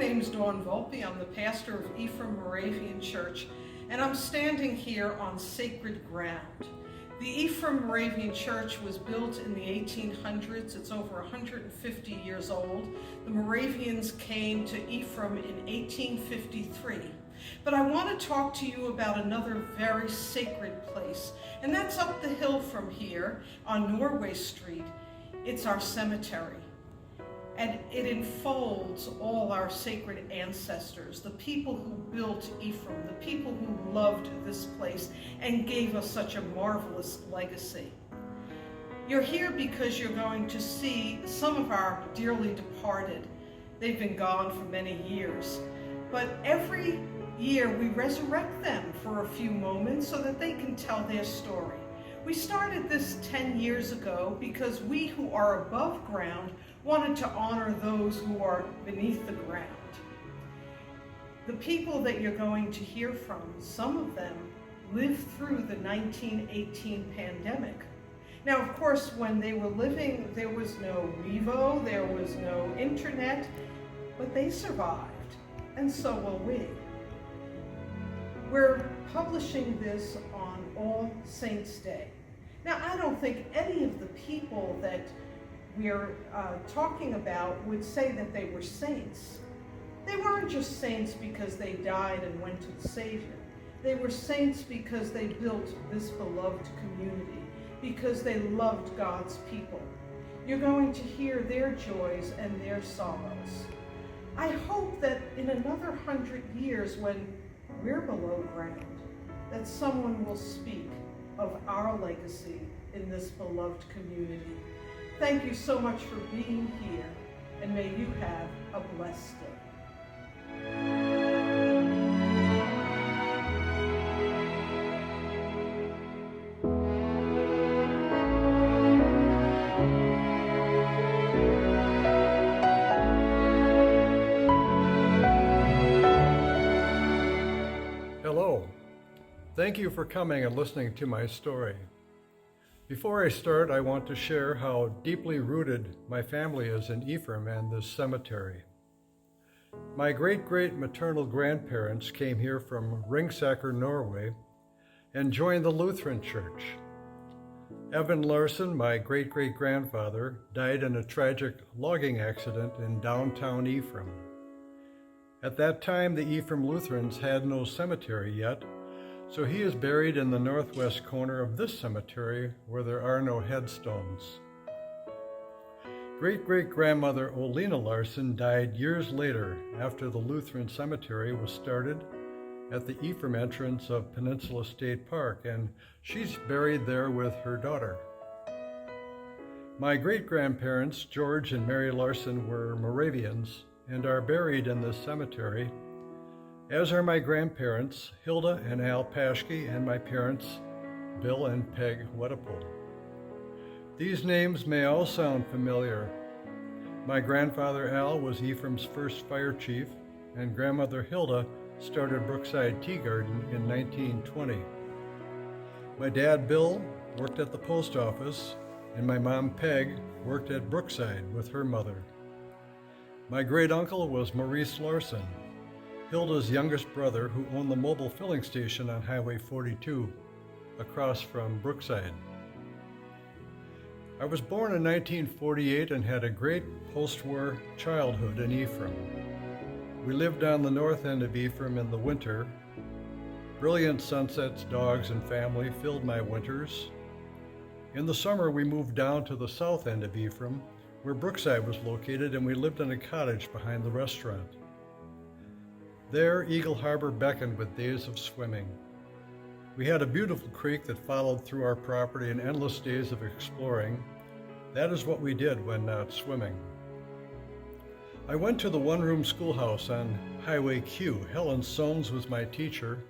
name's Dawn Volpe. I'm the pastor of Ephraim Moravian Church, and I'm standing here on sacred ground. The Ephraim Moravian Church was built in the 1800s. It's over 150 years old. The Moravians came to Ephraim in 1853. But I want to talk to you about another very sacred place, and that's up the hill from here on Norway Street. It's our cemetery. And it enfolds all our sacred ancestors, the people who built Ephraim, the people who loved this place and gave us such a marvelous legacy. You're here because you're going to see some of our dearly departed. They've been gone for many years, but every year we resurrect them for a few moments so that they can tell their story. We started this 10 years ago because we who are above ground wanted to honor those who are beneath the ground. The people that you're going to hear from, some of them lived through the 1918 pandemic. Now, of course, when they were living, there was no Revo, there was no internet, but they survived, and so will we. We're publishing this on All Saints' Day. Now, I don't think any of the people that we're talking about would say that they were saints. They weren't just saints because they died and went to the Savior. They were saints because they built this beloved community, because they loved God's people. You're going to hear their joys and their sorrows. I hope that in another 100 years, when we're below ground, that someone will speak of our legacy in this beloved community. Thank you so much for being here, and may you have a blessed day. Hello. Thank you for coming and listening to my story. Before I start, I want to share how deeply rooted my family is in Ephraim and this cemetery. My great-great maternal grandparents came here from Ringsaker, Norway, and joined the Lutheran Church. Evan Larson, my great-great-grandfather, died in a tragic logging accident in downtown Ephraim. At that time, the Ephraim Lutherans had no cemetery yet, so he is buried in the northwest corner of this cemetery where there are no headstones. Great-great-grandmother Olena Larson died years later after the Lutheran cemetery was started at the Ephraim entrance of Peninsula State Park, and she's buried there with her daughter. My great-grandparents, George and Mary Larson, were Moravians and are buried in this cemetery, as are my grandparents, Hilda and Al Paschke, and my parents, Bill and Peg Wedepohl. These names may all sound familiar. My grandfather Al was Ephraim's first fire chief, and grandmother Hilda started Brookside Tea Garden in 1920. My dad Bill worked at the post office, and my mom Peg worked at Brookside with her mother. My great uncle was Maurice Larson, Hilda's youngest brother, who owned the mobile filling station on Highway 42 across from Brookside. I was born in 1948 and had a great post-war childhood in Ephraim. We lived on the north end of Ephraim in the winter. Brilliant sunsets, dogs, and family filled my winters. In the summer, we moved down to the south end of Ephraim, where Brookside was located, and we lived in a cottage behind the restaurant. There, Eagle Harbor beckoned with days of swimming. We had a beautiful creek that followed through our property and endless days of exploring. That is what we did when not swimming. I went to the one-room schoolhouse on Highway Q. Helen Soames was my teacher,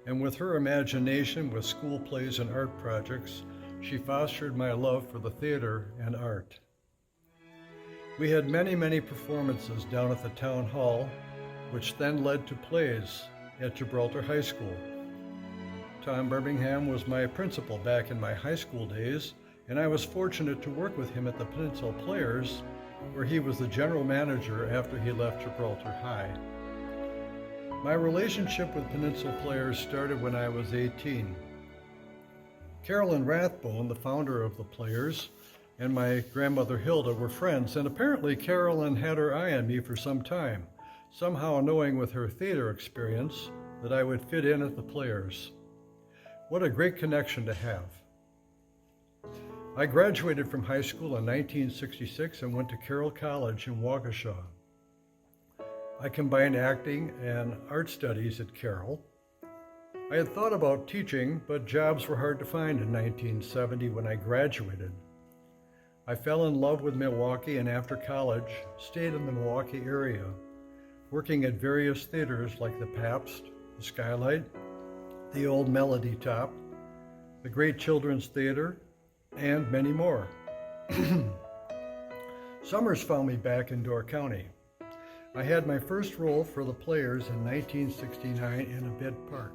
and with her imagination with school plays and art projects, she fostered my love for the theater and art. We had many performances down at the town hall, which then led to plays at Gibraltar High School. Tom Birmingham was my principal back in my high school days, and I was fortunate to work with him at the Peninsula Players where he was the general manager after he left Gibraltar High. My relationship with Peninsula Players started when I was 18. Carolyn Rathbone, the founder of the Players, and my grandmother Hilda were friends, and apparently Carolyn had her eye on me for some time, somehow knowing with her theater experience that I would fit in at the Players. What a great connection to have. I graduated from high school in 1966 and went to Carroll College in Waukesha. I combined acting and art studies at Carroll. I had thought about teaching, but jobs were hard to find in 1970 when I graduated. I fell in love with Milwaukee and after college stayed in the Milwaukee area, working at various theaters like the Pabst, the Skylight, the Old Melody Top, the Great Children's Theater, and many more. Summers found me back in Door County. I had my first role for the Players in 1969 in a bit part.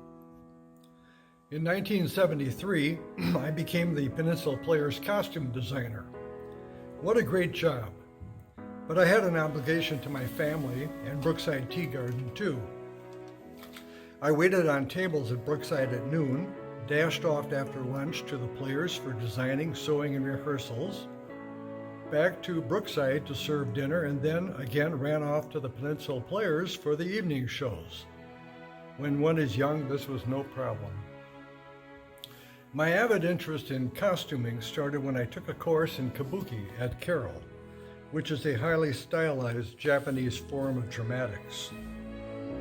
In 1973, I became the Peninsula Players costume designer. What a great job. But I had an obligation to my family and Brookside Tea Garden too. I waited on tables at Brookside at noon, dashed off after lunch to the Players for designing, sewing, and rehearsals, back to Brookside to serve dinner, and then again ran off to the Peninsula Players for the evening shows. When one is young, this was no problem. My avid interest in costuming started when I took a course in kabuki at Carroll, which is a highly stylized Japanese form of dramatics.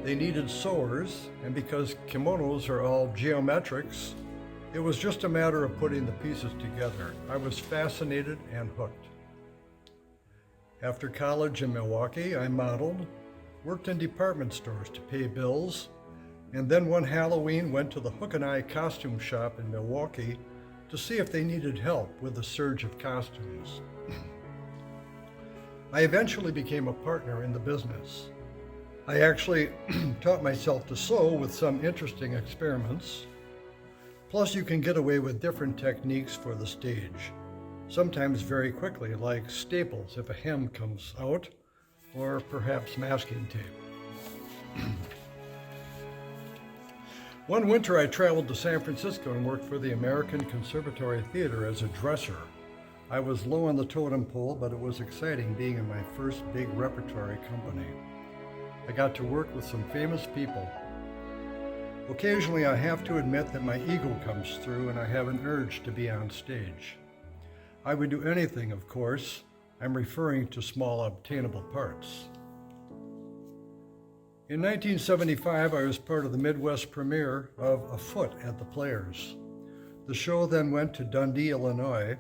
They needed sewers, and because kimonos are all geometrics, it was just a matter of putting the pieces together. I was fascinated and hooked. After college in Milwaukee, I modeled, worked in department stores to pay bills, and then one Halloween went to the Hook and Eye costume shop in Milwaukee to see if they needed help with the surge of costumes. I eventually became a partner in the business. I actually taught myself to sew with some interesting experiments. Plus, you can get away with different techniques for the stage, sometimes very quickly, like staples if a hem comes out, or perhaps masking tape. One winter I traveled to San Francisco and worked for the American Conservatory Theater as a dresser. I was low on the totem pole, but it was exciting being in my first big repertory company. I got to work with some famous people. Occasionally I have to admit that my ego comes through and I have an urge to be on stage. I would do anything, of course. I'm referring to small obtainable parts. In 1975, I was part of the Midwest premiere of A Foot at the Players. The show then went to Dundee, Illinois.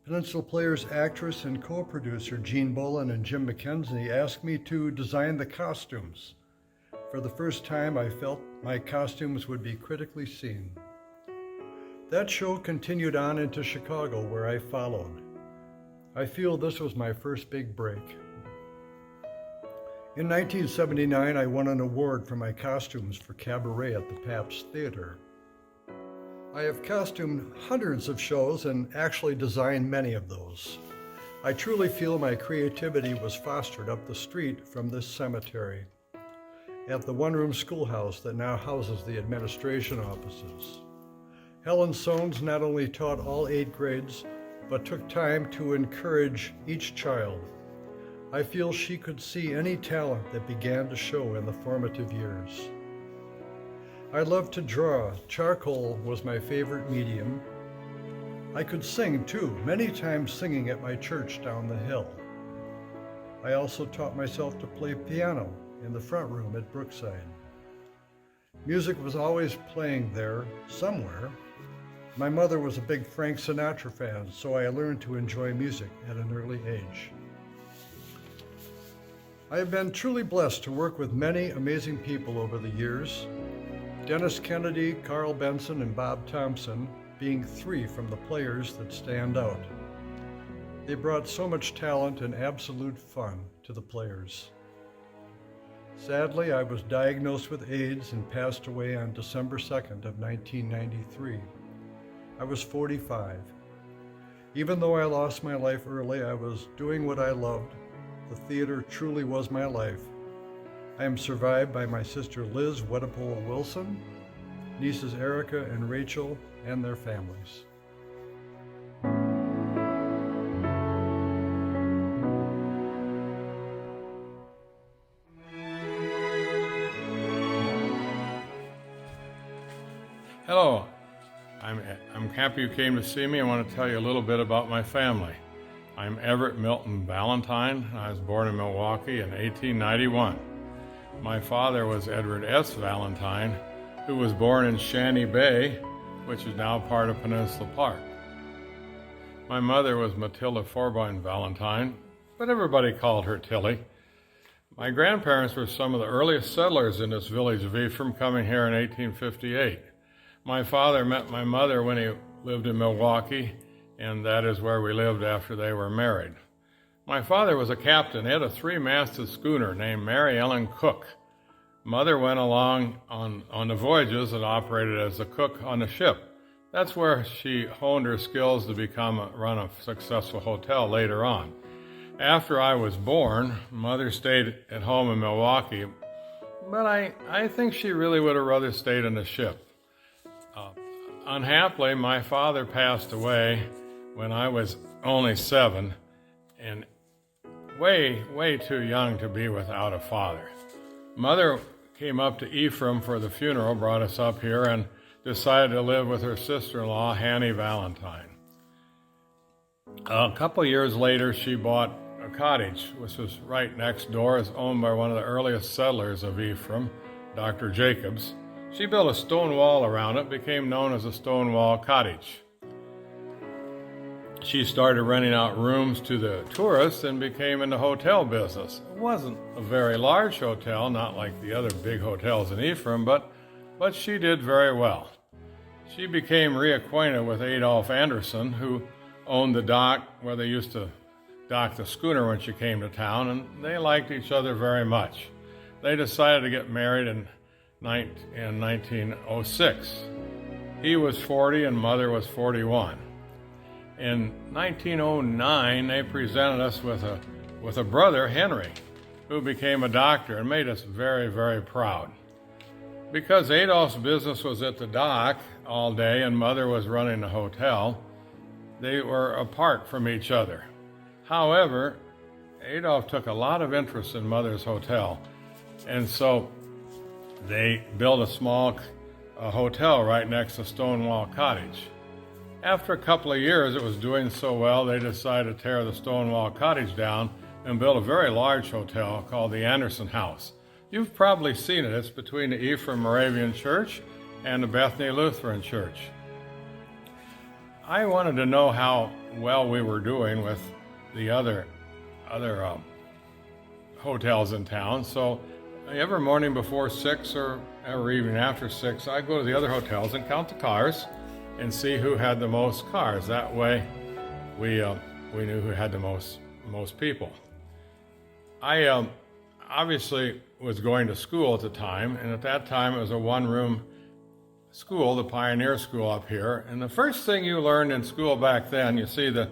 Peninsula Players actress and co-producer Gene Bolin and Jim McKenzie asked me to design the costumes. For the first time, I felt my costumes would be critically seen. That show continued on into Chicago, where I followed. I feel this was my first big break. In 1979, I won an award for my costumes for cabaret at the Pabst Theater. I have costumed hundreds of shows and actually designed many of those. I truly feel my creativity was fostered up the street from this cemetery, at the one-room schoolhouse that now houses the administration offices. Helen Soanes not only taught all 8 grades, but took time to encourage each child. I feel she could see any talent that began to show in the formative years. I loved to draw. Charcoal was my favorite medium. I could sing too, many times singing at my church down the hill. I also taught myself to play piano in the front room at Brookside. Music was always playing there, somewhere. My mother was a big Frank Sinatra fan, so I learned to enjoy music at an early age. I have been truly blessed to work with many amazing people over the years. Dennis Kennedy, Carl Benson, and Bob Thompson being 3 from the Players that stand out. They brought so much talent and absolute fun to the Players. Sadly, I was diagnosed with AIDS and passed away on December 2nd of 1993. I was 45. Even though I lost my life early, I was doing what I loved. The theater truly was my life. I am survived by my sister Liz Wedepohl Wilson, nieces Erica and Rachel, and their families. Hello, I'm happy you came to see me. I want to tell you a little bit about my family. I'm Everett Milton Valentine. I was born in Milwaukee in 1891. My father was Edward S. Valentine, who was born in Shanty Bay, which is now part of Peninsula Park. My mother was Matilda Forbein Valentine, but everybody called her Tilly. My grandparents were some of the earliest settlers in this village of Ephraim, coming here in 1858. My father met my mother when he lived in Milwaukee, and that is where we lived after they were married. My father was a captain. He had a three-masted schooner named Marian Cook. Mother went along on the voyages and operated as a cook on the ship. That's where she honed her skills to run a successful hotel later on. After I was born, Mother stayed at home in Milwaukee, but I think she really would have rather stayed on the ship. Unhappily, my father passed away when I was only 7 and way too young to be without a father. Mother came up to Ephraim for the funeral, brought us up here, and decided to live with her sister-in-law, Hanny Valentine. A couple years later, she bought a cottage, which was right next door. It's owned by one of the earliest settlers of Ephraim, Dr. Jacobs. She built a stone wall around it, became known as a stone wall cottage. She started renting out rooms to the tourists and became in the hotel business. It wasn't a very large hotel, not like the other big hotels in Ephraim, but she did very well. She became reacquainted with Adolph Anderson, who owned the dock where they used to dock the schooner when she came to town, and they liked each other very much. They decided to get married in 1906. He was 40 and Mother was 41. In 1909, they presented us with a brother, Henry, who became a doctor and made us very, very proud. Because Adolph's business was at the dock all day and Mother was running the hotel, they were apart from each other. However, Adolph took a lot of interest in Mother's hotel, and so they built a small hotel right next to Stonewall Cottage. After a couple of years, it was doing so well, they decided to tear the Stonewall Cottage down and build a very large hotel called the Anderson House. You've probably seen it. It's between the Ephraim Moravian Church and the Bethany Lutheran Church. I wanted to know how well we were doing with the other hotels in town, so every morning before 6 or every evening after 6, I go to the other hotels and count the cars and see who had the most cars. That way, we knew who had the most people. I obviously was going to school at the time, and at that time it was a one-room school, the Pioneer School up here. And the first thing you learned in school back then, you see the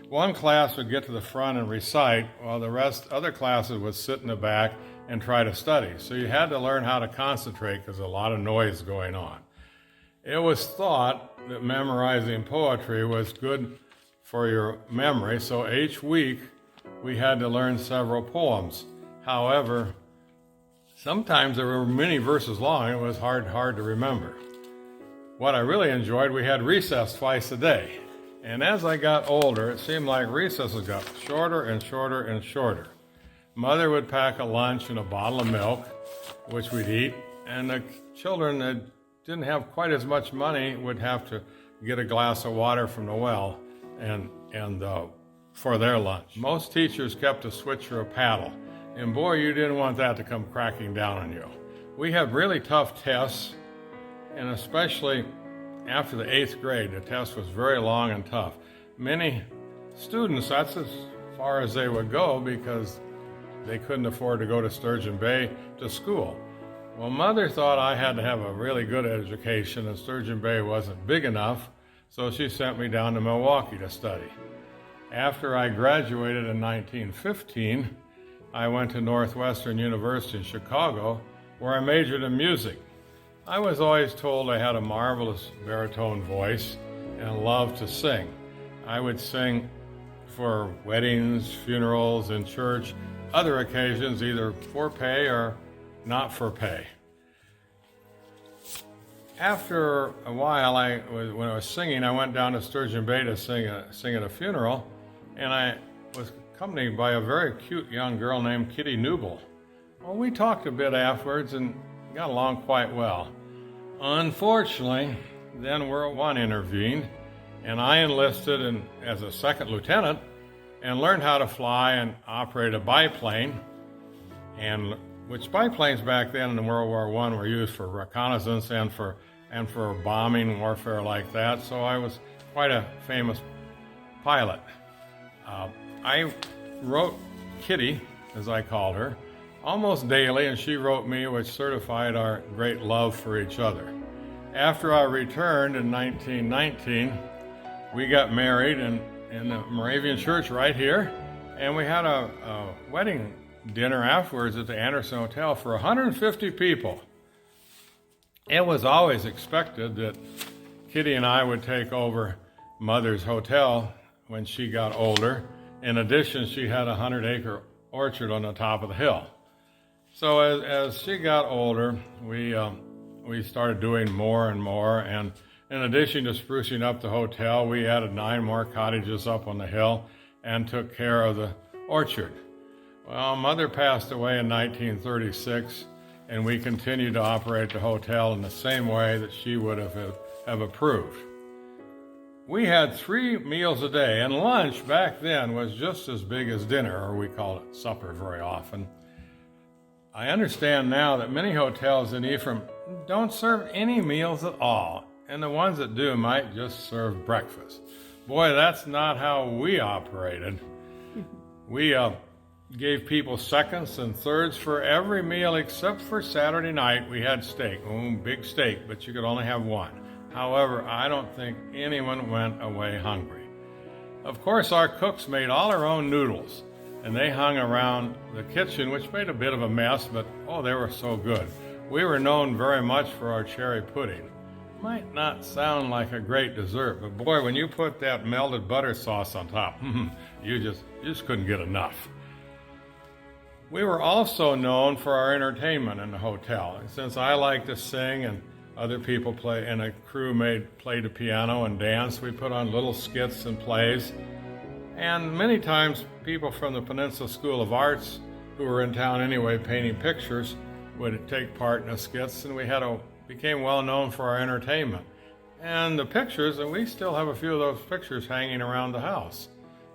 one class would get to the front and recite, while the other classes would sit in the back and try to study. So you had to learn how to concentrate because a lot of noise going on. It was thought that memorizing poetry was good for your memory, so each week we had to learn several poems. However, sometimes there were many verses long, and it was hard to remember. What I really enjoyed, we had recess twice a day. And as I got older, it seemed like recesses got shorter and shorter and shorter. Mother would pack a lunch and a bottle of milk, which we'd eat, and the children that didn't have quite as much money would have to get a glass of water from the well and for their lunch. Most teachers kept a switch or a paddle, and boy, you didn't want that to come cracking down on you. We had really tough tests, and especially after the 8th grade, the test was very long and tough. Many students, that's as far as they would go because they couldn't afford to go to Sturgeon Bay to school. Well, Mother thought I had to have a really good education, and Sturgeon Bay wasn't big enough, so she sent me down to Milwaukee to study. After I graduated in 1915, I went to Northwestern University in Chicago, where I majored in music. I was always told I had a marvelous baritone voice and loved to sing. I would sing for weddings, funerals, in church, other occasions, either for pay or not for pay. After a while, when I was singing, I went down to Sturgeon Bay to sing at a funeral, and I was accompanied by a very cute young girl named Kitty Newble. Well, we talked a bit afterwards and got along quite well. Unfortunately, then World War I intervened, and I enlisted as a second lieutenant and learned how to fly and operate a biplane, which biplanes back then in World War I were used for reconnaissance and for bombing warfare like that, so I was quite a famous pilot. I wrote Kitty, as I called her, almost daily, and she wrote me, which certified our great love for each other. After I returned in 1919, we got married in the Moravian church right here, and we had a wedding dinner afterwards at the Anderson Hotel for 150 people. It was always expected that Kitty and I would take over Mother's hotel when she got older. In addition, she had a 100-acre orchard on the top of the hill. So as she got older, we started doing more and more, and in addition to sprucing up the hotel, we added 9 more cottages up on the hill and took care of the orchard. Well, Mother passed away in 1936, and we continued to operate the hotel in the same way that she would have approved. We had 3 meals a day, and lunch back then was just as big as dinner, or we called it supper very often. I understand now that many hotels in Ephraim don't serve any meals at all, and the ones that do might just serve breakfast. Boy, that's not how we operated. We gave people seconds and thirds for every meal except for Saturday night. We had steak, big steak, but you could only have one. However, I don't think anyone went away hungry. Of course, our cooks made all our own noodles, and they hung around the kitchen, which made a bit of a mess, but they were so good. We were known very much for our cherry pudding. Might not sound like a great dessert, but boy, when you put that melted butter sauce on top, you just couldn't get enough. We were also known for our entertainment in the hotel. And since I like to sing and other people play, and a crew played the piano and dance, we put on little skits and plays. And many times people from the Peninsula School of Arts, who were in town anyway painting pictures, would take part in the skits, and we became well known for our entertainment. And the pictures, and we still have a few of those pictures hanging around the house.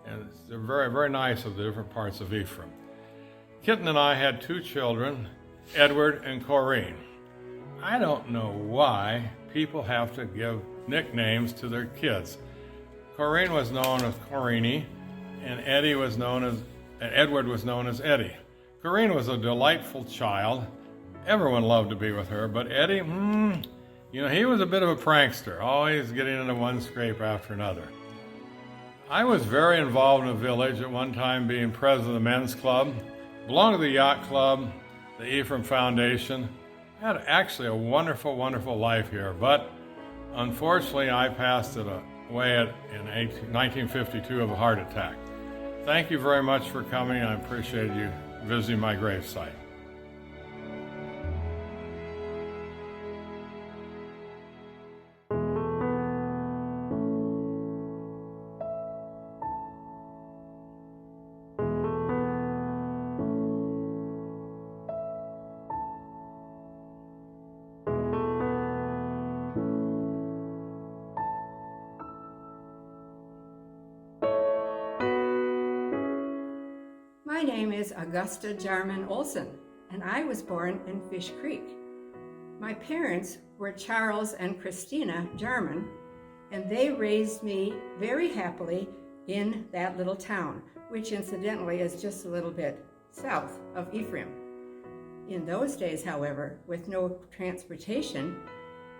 And they're very, very nice of the different parts of Ephraim. Kitten and I had 2 children, Edward and Corinne. I don't know why people have to give nicknames to their kids. Corinne was known as Corini, and Edward was known as Eddie. Corinne was a delightful child. Everyone loved to be with her, but Eddie, he was a bit of a prankster, always getting into one scrape after another. I was very involved in the village, at one time being president of the men's club, belonged to the yacht club, the Ephraim Foundation. I had actually a wonderful, wonderful life here, but unfortunately I passed it away in 1952 of a heart attack. Thank you very much for coming. I appreciate you visiting my gravesite. My name is Augusta Olson, and I was born in Fish Creek. My parents were Charles and Christina Jarman, and they raised me very happily in that little town, which incidentally is just a little bit south of Ephraim. In those days, however, with no transportation,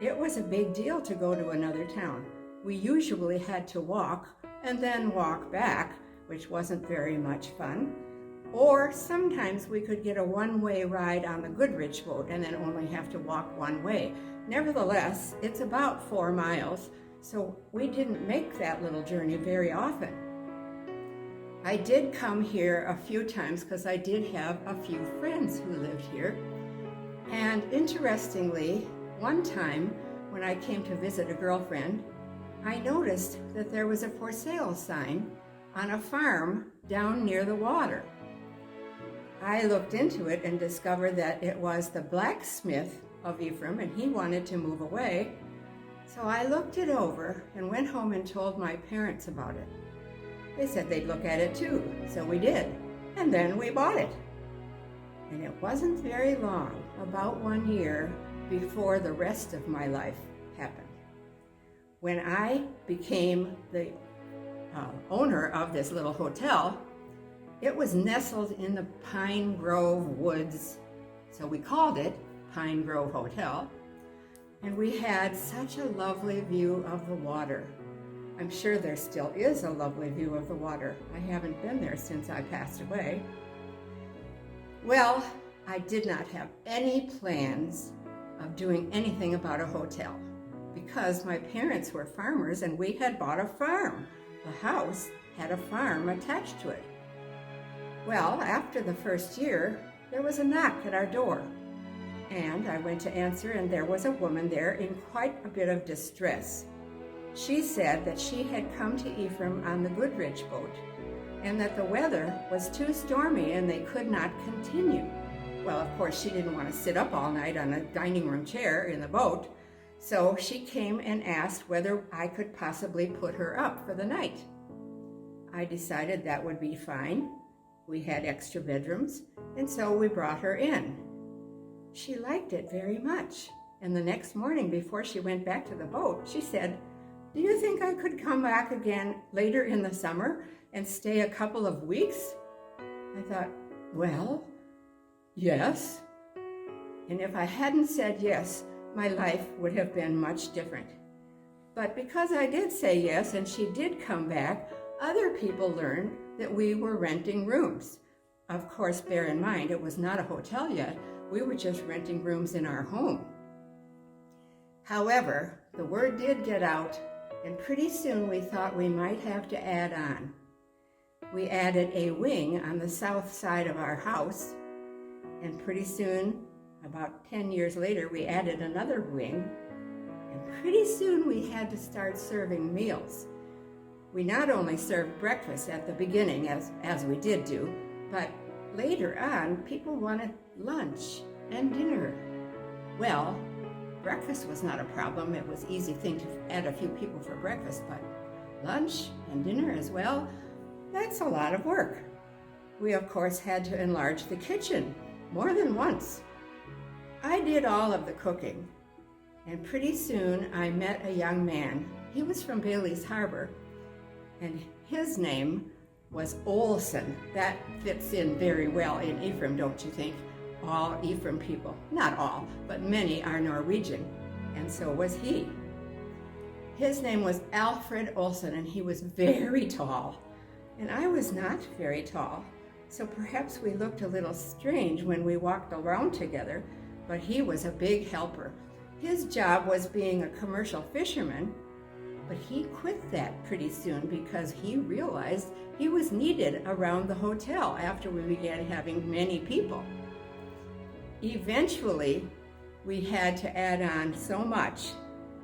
it was a big deal to go to another town. we usually had to walk and then walk back, which wasn't very much fun. Or sometimes we could get a one-way ride on the Goodrich boat and then only have to walk one way. Nevertheless, it's about 4 miles, so we didn't make that little journey very often. I did come here a few times because I did have a few friends who lived here. And interestingly, one time when I came to visit a girlfriend, I noticed that there was a for sale sign on a farm down near the water. I looked into it and discovered that it was the blacksmith of Ephraim, and he wanted to move away. So I looked it over and went home and told my parents about it. They said they'd look at it too, so we did, and then we bought it. And it wasn't very long, about 1 year, before the rest of my life happened. When I became the owner of this little hotel, it was nestled in the Pine Grove woods, so we called it Pine Grove Hotel, and we had such a lovely view of the water. I'm sure there still is a lovely view of the water. I haven't been there since I passed away. Well, I did not have any plans of doing anything about a hotel because my parents were farmers and we had bought a farm. The house had a farm attached to it. Well, after the first year, there was a knock at our door, and I went to answer, and there was a woman there in quite a bit of distress. She said that she had come to Ephraim on the Goodrich boat, and that the weather was too stormy and they could not continue. Well, of course, she didn't want to sit up all night on a dining room chair in the boat, so she came and asked whether I could possibly put her up for the night. I decided that would be fine. We had extra bedrooms, and so we brought her in. She liked it very much, and the next morning before she went back to the boat, she said, "Do you think I could come back again later in the summer and stay a couple of weeks?" I thought, well, yes. And if I hadn't said yes, my life would have been much different. But because I did say yes and she did come back, other people learned that we were renting rooms. Of course, bear in mind, it was not a hotel yet. We were just renting rooms in our home. However, the word did get out, and pretty soon we thought we might have to add on. We added a wing on the south side of our house, and pretty soon, about 10 years later, we added another wing, and pretty soon we had to start serving meals. We not only served breakfast at the beginning, as we did do, but later on, people wanted lunch and dinner. Well, breakfast was not a problem. It was an easy thing to add a few people for breakfast, but lunch and dinner as well, that's a lot of work. We, of course, had to enlarge the kitchen more than once. I did all of the cooking, and pretty soon I met a young man. He was from Bailey's Harbor, and his name was Olson. That fits in very well in Ephraim, don't you think? All Ephraim people, not all, but many are Norwegian, and so was he. His name was Everett Olson, and he was very tall, and I was not very tall, so perhaps we looked a little strange when we walked around together, but he was a big helper. His job was being a commercial fisherman, but he quit that pretty soon because he realized he was needed around the hotel after we began having many people. Eventually, we had to add on so much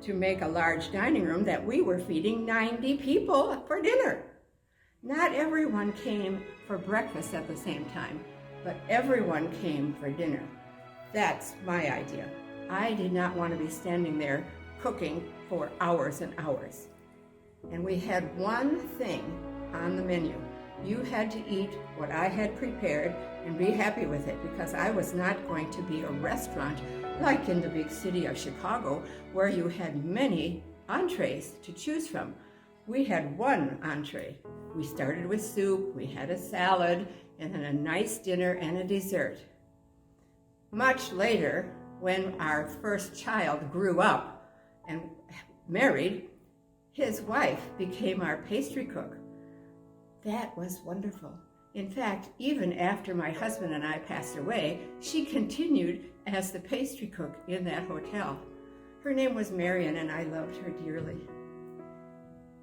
to make a large dining room that we were feeding 90 people for dinner. Not everyone came for breakfast at the same time, but everyone came for dinner. That's my idea. I did not want to be standing there cooking for hours and hours. And we had one thing on the menu. You had to eat what I had prepared and be happy with it, because I was not going to be a restaurant like in the big city of Chicago where you had many entrees to choose from. We had one entree. We started with soup, we had a salad, and then a nice dinner and a dessert. Much later, when our first child grew up and married, His wife became our pastry cook. That was wonderful. In fact, even after my husband and I passed away, she continued as the pastry cook in that hotel. Her name was Marian, and I loved her dearly.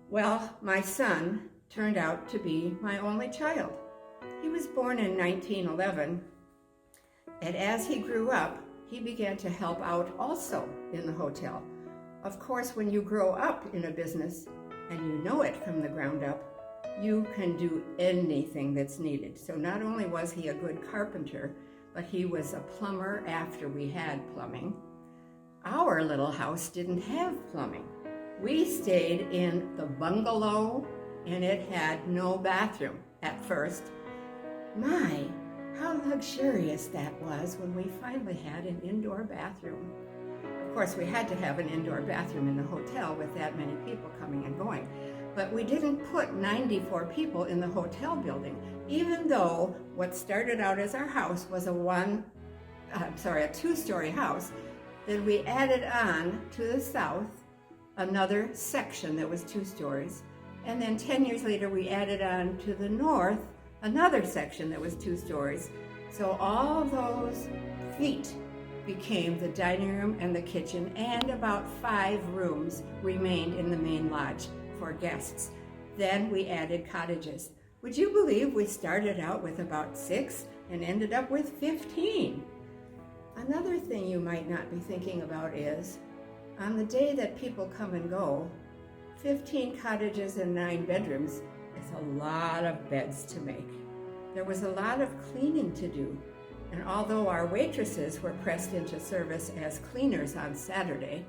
Well, my son turned out to be my only child. He was born in 1911, and as he grew up, he began to help out also in the hotel. Of course, when you grow up in a business and you know it from the ground up, you can do anything that's needed. So not only was he a good carpenter, but he was a plumber after we had plumbing. Our little house didn't have plumbing. We stayed in the bungalow, and it had no bathroom at first. My, how luxurious that was when we finally had an indoor bathroom. Of course, we had to have an indoor bathroom in the hotel with that many people coming and going. But we didn't put 94 people in the hotel building, even though what started out as our house was a two-story house. Then we added on to the south another section that was 2 stories. And then 10 years later, we added on to the north another section that was 2 stories. So all those feet became the dining room and the kitchen, and about 5 rooms remained in the main lodge for guests. Then we added cottages. Would you believe we started out with about 6 and ended up with 15? Another thing you might not be thinking about is, on the day that people come and go, 15 cottages and 9 bedrooms is a lot of beds to make. There was a lot of cleaning to do, and although our waitresses were pressed into service as cleaners on Saturday,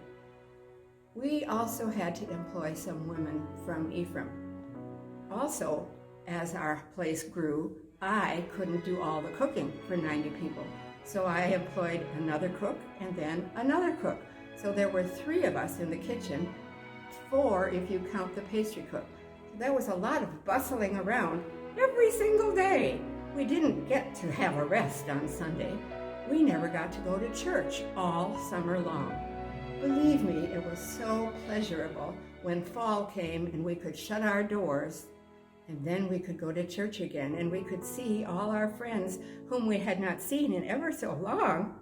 we also had to employ some women from Ephraim. Also, as our place grew, I couldn't do all the cooking for 90 people. So I employed another cook and then another cook. So there were 3 of us in the kitchen, 4 if you count the pastry cook. So that was a lot of bustling around every single day. We didn't get to have a rest on Sunday. We never got to go to church all summer long. Believe me, it was so pleasurable when fall came and we could shut our doors, and then we could go to church again, and we could see all our friends whom we had not seen in ever so long.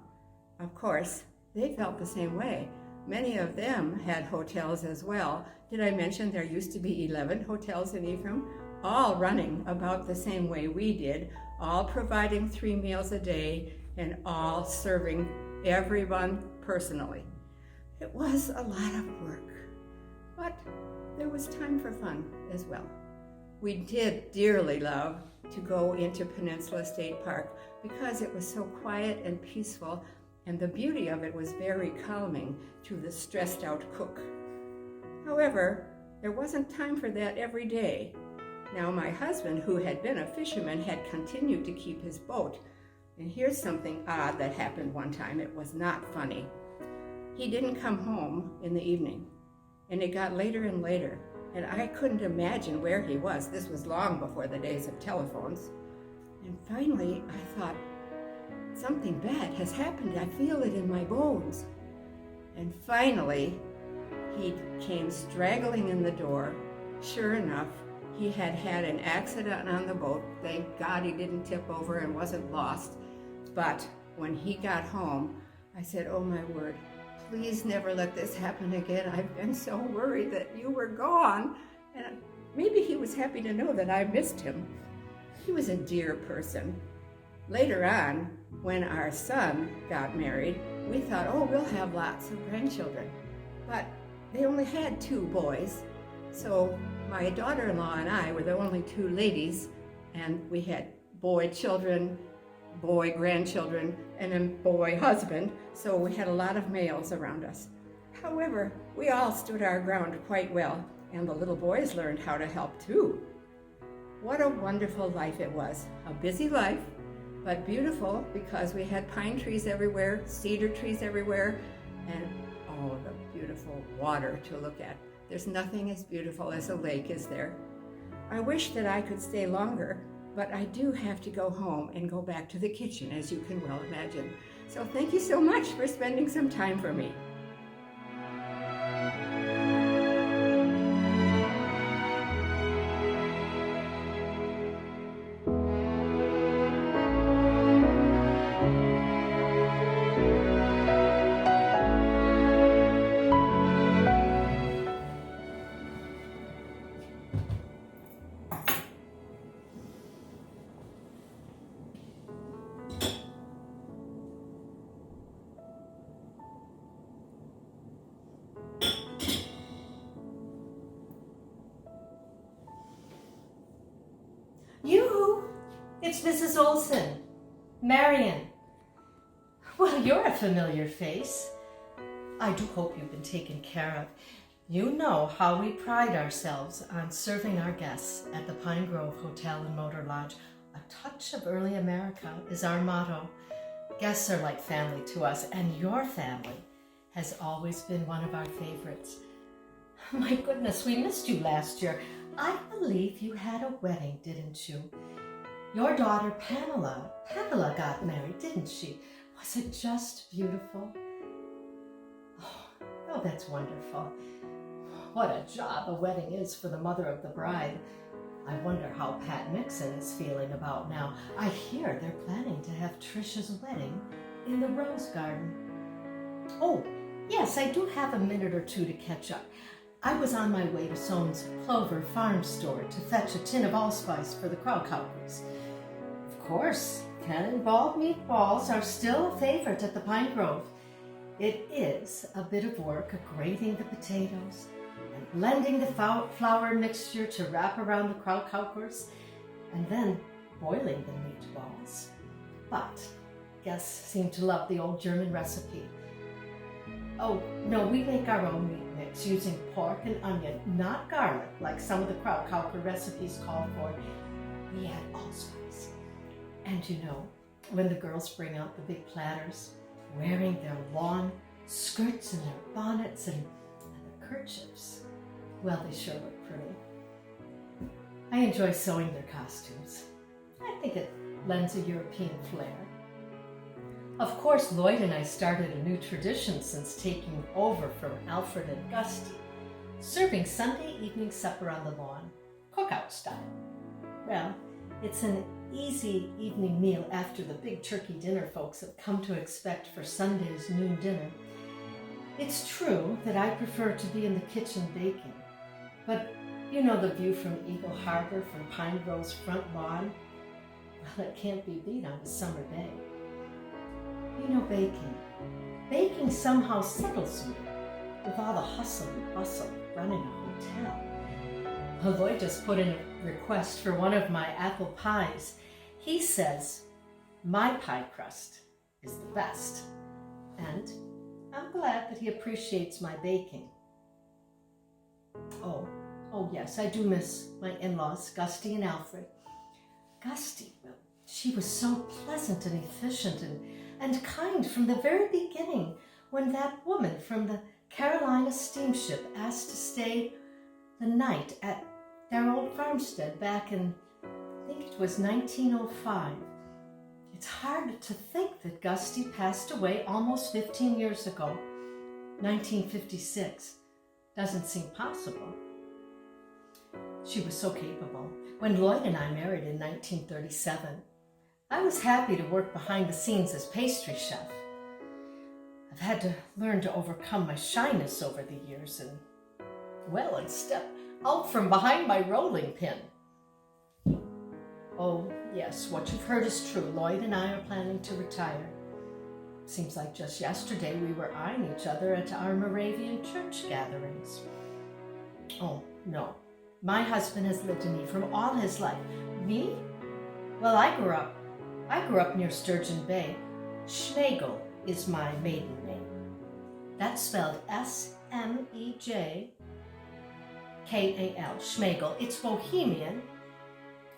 Of course, they felt the same way. Many of them had hotels as well. Did I mention there used to be 11 hotels in Ephraim? All running about the same way we did, all providing 3 meals a day, and all serving everyone personally. It was a lot of work, but there was time for fun as well. We did dearly love to go into Peninsula State Park because it was so quiet and peaceful, and the beauty of it was very calming to the stressed out cook. However, there wasn't time for that every day. Now my husband, who had been a fisherman, had continued to keep his boat. And here's something odd that happened one time. It was not funny. He didn't come home in the evening, and it got later and later, and I couldn't imagine where he was. This was long before the days of telephones. And finally, I thought, something bad has happened. I feel it in my bones. And finally, he came straggling in the door. Sure enough, he had had an accident on the boat. Thank God he didn't tip over and wasn't lost. But when he got home, I said, oh my word, please never let this happen again. I've been so worried that you were gone. And maybe he was happy to know that I missed him. He was a dear person. Later on, when our son got married, we thought, oh, we'll have lots of grandchildren. But they only had 2 boys. So my daughter-in-law and I were the only 2 ladies, and we had boy children, boy grandchildren, and a boy husband, so we had a lot of males around us. However, we all stood our ground quite well, and the little boys learned how to help too. What a wonderful life it was. A busy life, but beautiful because we had pine trees everywhere, cedar trees everywhere, and oh, the beautiful water to look at. There's nothing as beautiful as a lake, is there? I wish that I could stay longer, but I do have to go home and go back to the kitchen, as you can well imagine. So thank you so much for spending some time for me. It's Mrs. Olson. Marian. Well, you're a familiar face. I do hope you've been taken care of. You know how we pride ourselves on serving our guests at the Pine Grove Hotel and Motor Lodge. A touch of early America is our motto. Guests are like family to us, and your family has always been one of our favorites. My goodness, we missed you last year. I believe you had a wedding, didn't you? Your daughter Pamela got married, didn't she? Was it just beautiful? Oh, that's wonderful. What a job a wedding is for the mother of the bride. I wonder how Pat Mixon is feeling about now. I hear they're planning to have Trisha's wedding in the Rose Garden. Oh, yes, I do have a minute or two to catch up. I was on my way to Soane's Clover Farm store to fetch a tin of allspice for the Krautkaukers. Of course, cannonball meatballs are still a favorite at the Pine Grove. It is a bit of work grating the potatoes and blending the flour mixture to wrap around the Krautkaukers and then boiling the meatballs. But guests seem to love the old German recipe. Oh, no, we make our own meat mix using pork and onion, not garlic like some of the Krautkauker recipes call for. We add allspice. And you know, when the girls bring out the big platters, wearing their long skirts and their bonnets and their kerchiefs, well, they sure look pretty. I enjoy sewing their costumes. I think it lends a European flair. Of course, Lloyd and I started a new tradition since taking over from Alfred and Gusty, serving Sunday evening supper on the lawn, cookout style. Well, it's an easy evening meal after the big turkey dinner folks have come to expect for Sunday's noon dinner. It's true that I prefer to be in the kitchen baking, but you know the view from Eagle Harbor from Pine Grove's front lawn? Well, it can't be beat on a summer day. You know, baking somehow settles me with all the hustle and bustle of running a hotel. Lloyd just put in a request for one of my apple pies. He says my pie crust is the best, and I'm glad that he appreciates my baking. Oh yes, I do miss my in-laws, Gusty and Alfred. Gusty, well, she was so pleasant and efficient and kind from the very beginning when that woman from the Carolina steamship asked to stay the night at their old farmstead back in, I think it was 1905. It's hard to think that Gusty passed away almost 15 years ago. 1956. Doesn't seem possible. She was so capable. When Lloyd and I married in 1937, I was happy to work behind the scenes as pastry chef. I've had to learn to overcome my shyness over the years and step out from behind my rolling pin. Oh, yes, what you've heard is true. Lloyd and I are planning to retire. Seems like just yesterday we were eyeing each other at our Moravian church gatherings. Oh, no. My husband has lived in Ephraim all his life. Me? Well, I grew up near Sturgeon Bay. Schmegel is my maiden name. That's spelled S-M-E-J K-A-L, Schmegel. It's Bohemian,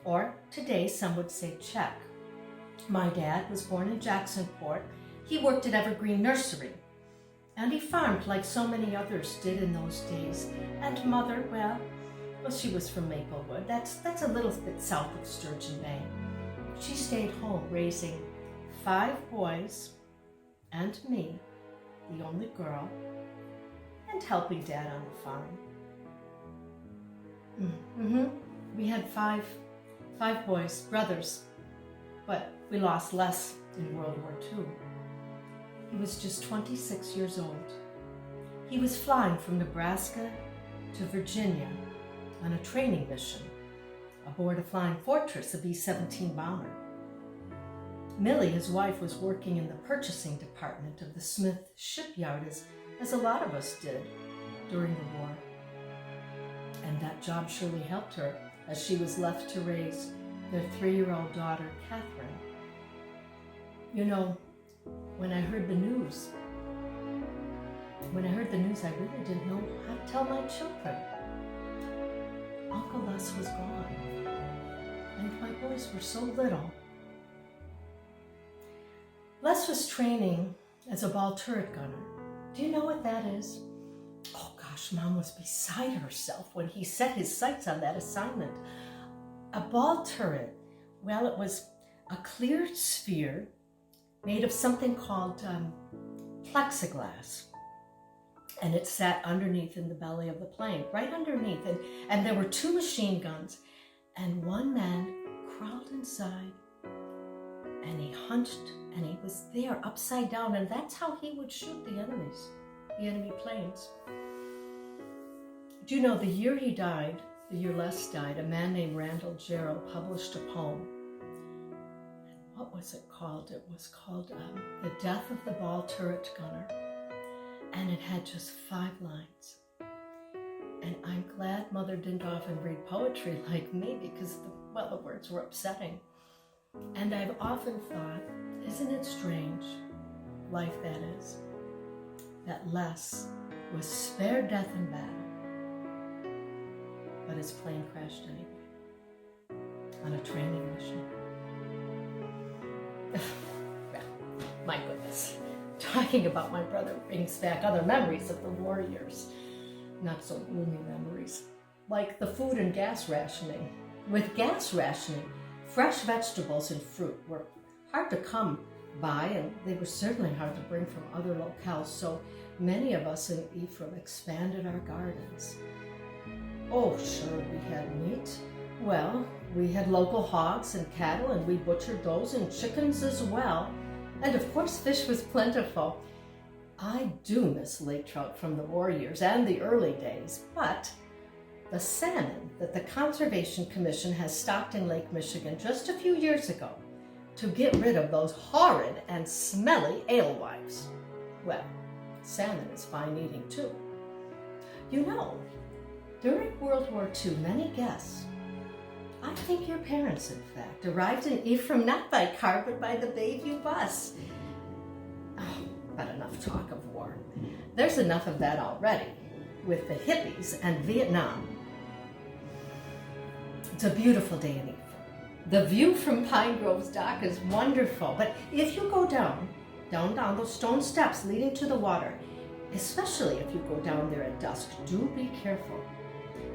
or today some would say Czech. My dad was born in Jacksonport. He worked at Evergreen Nursery, and he farmed like so many others did in those days. And mother, well, she was from Maplewood. That's a little bit south of Sturgeon Bay. She stayed home raising 5 boys and me, the only girl, and helping Dad on the farm. We had five boys, brothers, but we lost Les in World War II. He was just 26 years old. He was flying from Nebraska to Virginia on a training mission aboard a Flying Fortress, a B-17 bomber. Millie, his wife, was working in the purchasing department of the Smith shipyard, as a lot of us did during the war. And that job surely helped her, as she was left to raise their 3-year-old daughter, Catherine. You know, when I heard the news, I really didn't know how to tell my children. Uncle Les was gone, and my boys were so little. Les was training as a ball turret gunner. Do you know what that is? Oh gosh, Mom was beside herself when he set his sights on that assignment. A ball turret, well, it was a clear sphere made of something called plexiglass. And it sat underneath in the belly of the plane, right underneath. And there were 2 machine guns. And one man crawled inside and he hunched and he was there upside down. And that's how he would shoot the enemy planes. Do you know the year he died, the year Les died, a man named Randall Gerald published a poem. What was it called? It was called The Death of the Ball Turret Gunner. And it had just 5 lines. And I'm glad Mother didn't often read poetry like me because, the words were upsetting. And I've often thought, isn't it strange, life that is, that Les was spared death in battle, but his plane crashed anyway, on a training mission. Well, my goodness. Talking about my brother brings back other memories of the war years. Not so gloomy memories. Like the food and gas rationing. With gas rationing, fresh vegetables and fruit were hard to come by, and they were certainly hard to bring from other locales, so many of us in Ephraim expanded our gardens. Oh, sure, we had meat. Well, we had local hogs and cattle, and we butchered those, and chickens as well. And of course, fish was plentiful. I do miss lake trout from the war years and the early days, but the salmon that the Conservation Commission has stocked in Lake Michigan just a few years ago to get rid of those horrid and smelly alewives. Well, salmon is fine eating too. You know, during World War II, many guests, I think your parents, in fact, arrived in Ephraim not by car, but by the Bayview bus. Oh, but enough talk of war. There's enough of that already, with the hippies and Vietnam. It's a beautiful day in Ephraim. The view from Pine Grove's dock is wonderful, but if you go down those stone steps leading to the water, especially if you go down there at dusk, do be careful.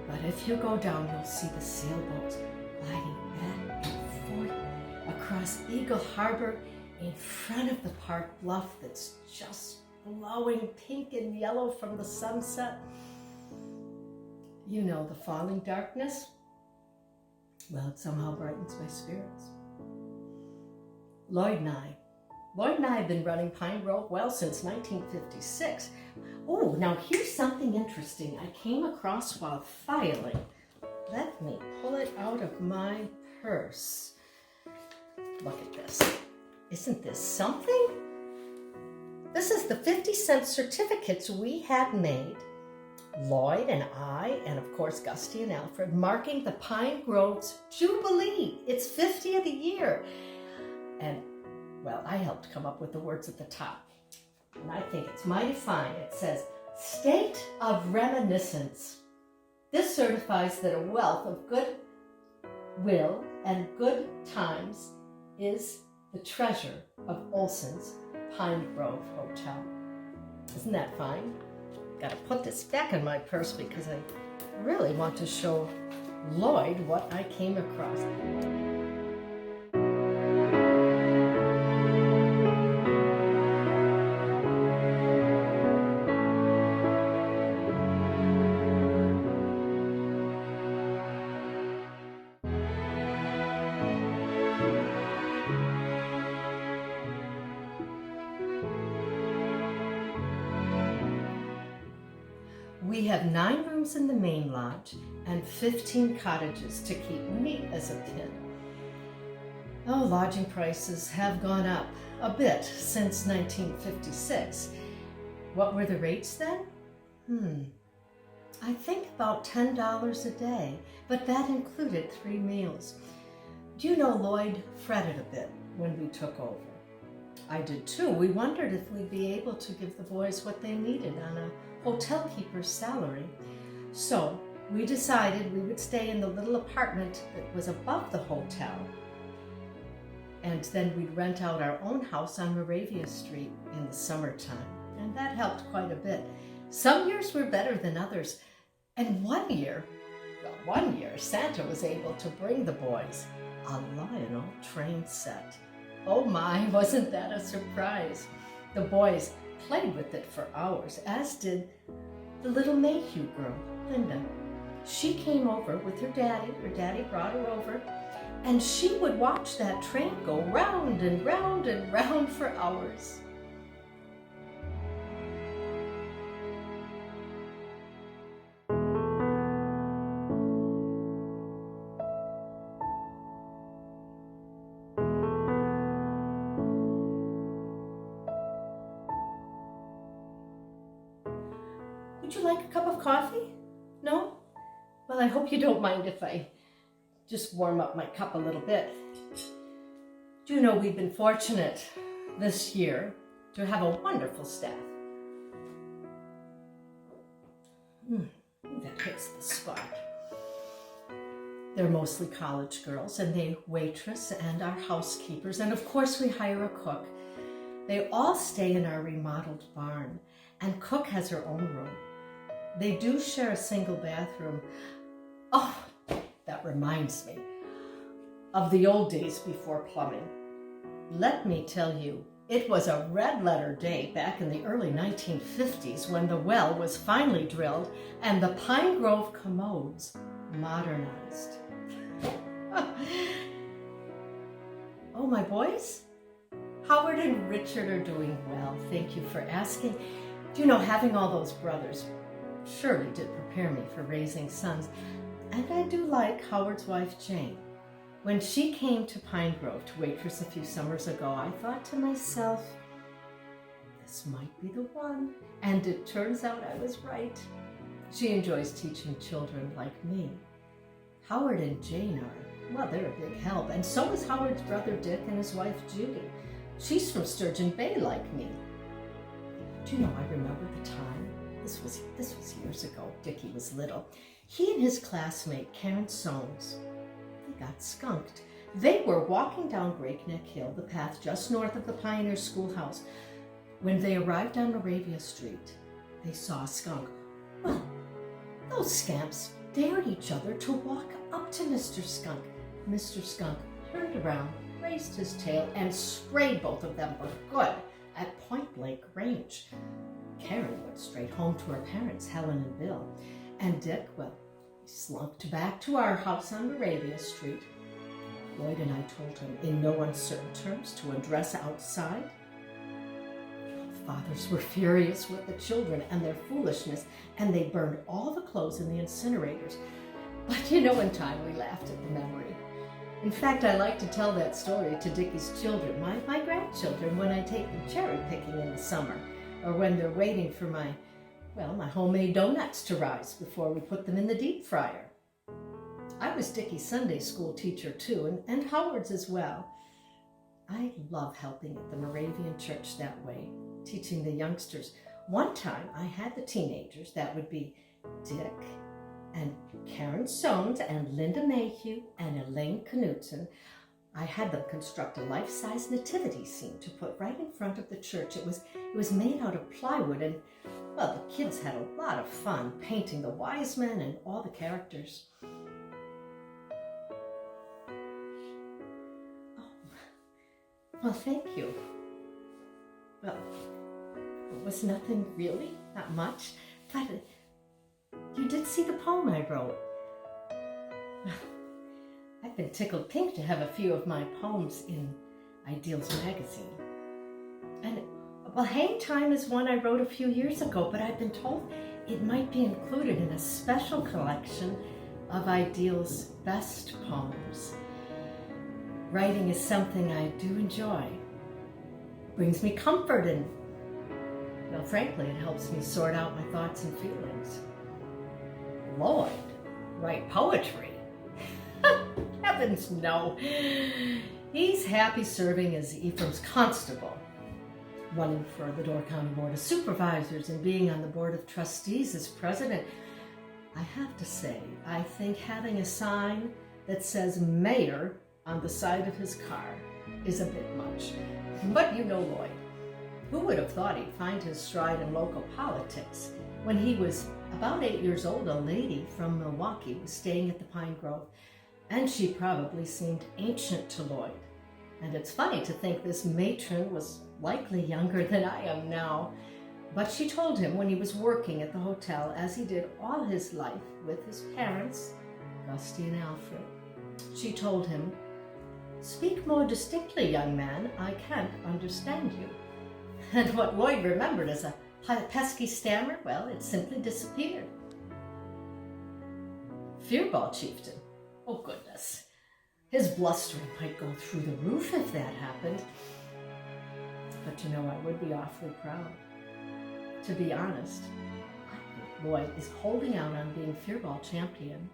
But if you go down, you'll see the sailboats gliding back and forth across Eagle Harbor in front of the park bluff that's just glowing pink and yellow from the sunset. You know, the falling darkness, well, it somehow brightens my spirits. Lloyd and I have been running Pine Grove well since 1956. Oh, now here's something interesting I came across while filing. Let me pull it out of my purse. Look at this. Isn't this something? This is the 50-cent certificates we had made, Lloyd and I, and of course Gusty and Alfred, marking the Pine Grove's Jubilee. It's 50th year. And, well, I helped come up with the words at the top. And I think it's mighty fine. It says, State of Reminiscence. This certifies that a wealth of good will and good times is the treasure of Olson's Pine Grove Hotel. Isn't that fine? Gotta put this back in my purse because I really want to show Lloyd what I came across. We have 9 rooms in the main lodge and 15 cottages to keep neat as a pin. Oh, lodging prices have gone up a bit since 1956. What were the rates then? I think about $10 a day, but that included 3 meals. Do you know Lloyd fretted a bit when we took over? I did too. We wondered if we'd be able to give the boys what they needed on a hotel keeper's salary. So we decided we would stay in the little apartment that was above the hotel. And then we'd rent out our own house on Moravia Street in the summertime. And that helped quite a bit. Some years were better than others. And one year, Santa was able to bring the boys a Lionel train set. Oh my, wasn't that a surprise? The boys played with it for hours, as did the little Mayhew girl, Linda. She came over with her daddy brought her over, and she would watch that train go round and round and round for hours. Would you like a cup of coffee? No? Well, I hope you don't mind if I just warm up my cup a little bit. Do you know we've been fortunate this year to have a wonderful staff. That hits the spot. They're mostly college girls, and they waitress and are housekeepers, and of course we hire a cook. They all stay in our remodeled barn, and Cook has her own room. They do share a single bathroom. Oh, that reminds me of the old days before plumbing. Let me tell you, it was a red letter day back in the early 1950s when the well was finally drilled and the Pine Grove commodes modernized. Oh, my boys? Howard and Richard are doing well. Thank you for asking. Do you know, having all those brothers surely did prepare me for raising sons. And I do like Howard's wife, Jane. When she came to Pine Grove to waitress a few summers ago, I thought to myself, this might be the one. And it turns out I was right. She enjoys teaching children like me. Howard and Jane are, well, they're a big help. And so is Howard's brother, Dick, and his wife, Judy. She's from Sturgeon Bay like me. Do you know, I remember the time, this was years ago, Dickie was little. He and his classmate, Karen Soames, they got skunked. They were walking down Breakneck Hill, the path just north of the Pioneer Schoolhouse. When they arrived on Moravia Street, they saw a skunk. Well, those scamps dared each other to walk up to Mr. Skunk. Mr. Skunk turned around, raised his tail, and sprayed both of them for good at point-blank range. Karen went straight home to her parents, Helen and Bill. And Dick, well, he slunked back to our house on Moravia Street. Lloyd and I told him in no uncertain terms to undress outside. Both fathers were furious with the children and their foolishness, and they burned all the clothes in the incinerators. But you know, in time we laughed at the memory. In fact, I like to tell that story to Dickie's children, my grandchildren, when I take them cherry picking in the summer, or when they're waiting for my homemade donuts to rise before we put them in the deep fryer. I was Dickie's Sunday school teacher too, and Howard's as well. I love helping at the Moravian church that way, teaching the youngsters. One time I had the teenagers, that would be Dick and Karen Soames and Linda Mayhew and Elaine Knudsen. I had them construct a life-size nativity scene to put right in front of the church. It was made out of plywood, and well, the kids had a lot of fun painting the wise men and all the characters. Oh, well, thank you. Well, it was nothing really, not much, but you did see the poem I wrote. I've been tickled pink to have a few of my poems in Ideals magazine. And, well, Hang Time is one I wrote a few years ago, but I've been told it might be included in a special collection of Ideals' best poems. Writing is something I do enjoy. It brings me comfort and, well, frankly, it helps me sort out my thoughts and feelings. Lloyd, write poetry? heavens, no. He's happy serving as Ephraim's constable, running for the Door County Board of Supervisors and being on the Board of Trustees as president. I have to say, I think having a sign that says mayor on the side of his car is a bit much. But you know Lloyd. Who would have thought he'd find his stride in local politics? When he was about 8 years old, a lady from Milwaukee was staying at the Pine Grove, and she probably seemed ancient to Lloyd. And it's funny to think this matron was likely younger than I am now. But she told him when he was working at the hotel, as he did all his life with his parents, Rusty and Alfred, she told him, "Speak more distinctly, young man. I can't understand you." And what Lloyd remembered as a pesky stammer, well, it simply disappeared. Fearball chieftain. Oh, goodness. His blustering might go through the roof if that happened. But you know, I would be awfully proud. To be honest, I think Lloyd is holding out on being Fearball champion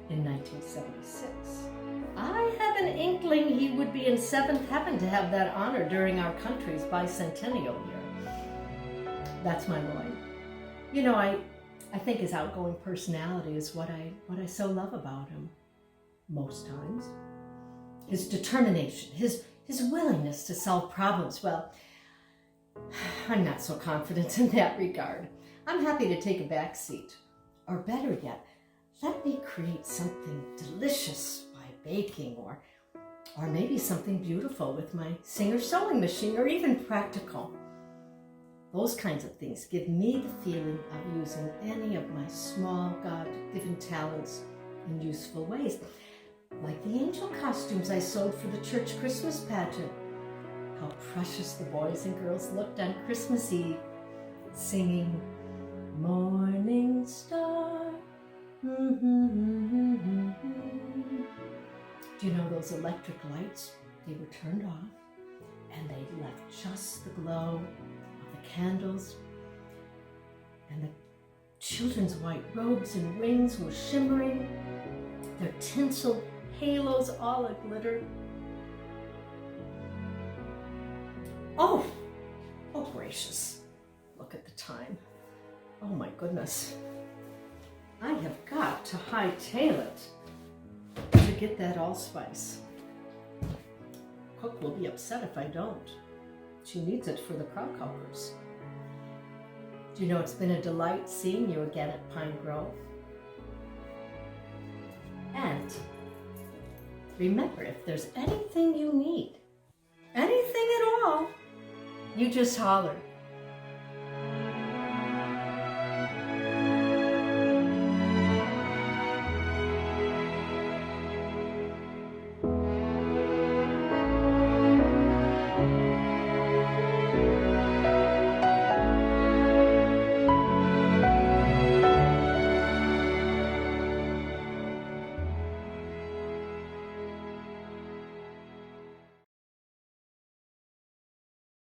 in 1976. I have an inkling he would be in seventh heaven to have that honor during our country's bicentennial year. That's my Lloyd. You know, I think his outgoing personality is what I so love about him. Most times. His determination, his willingness to solve problems. Well, I'm not so confident in that regard. I'm happy to take a back seat. Or better yet, let me create something delicious by baking, or maybe something beautiful with my Singer sewing machine, or even practical. Those kinds of things give me the feeling of using any of my small God-given talents in useful ways. Like the angel costumes I sewed for the church Christmas pageant. How precious the boys and girls looked on Christmas Eve, singing, "Morning Star." Do you know those electric lights? They were turned off, and they left just the glow of the candles, and the children's white robes and rings were shimmering, their tinsel halos all a-glitter. Oh gracious, look at the time. Oh my goodness. I have got to hightail it to get that allspice. Cook will be upset if I don't. She needs it for the crowcovers. Do you know it's been a delight seeing you again at Pine Grove? And remember, if there's anything you need, anything at all, you just holler.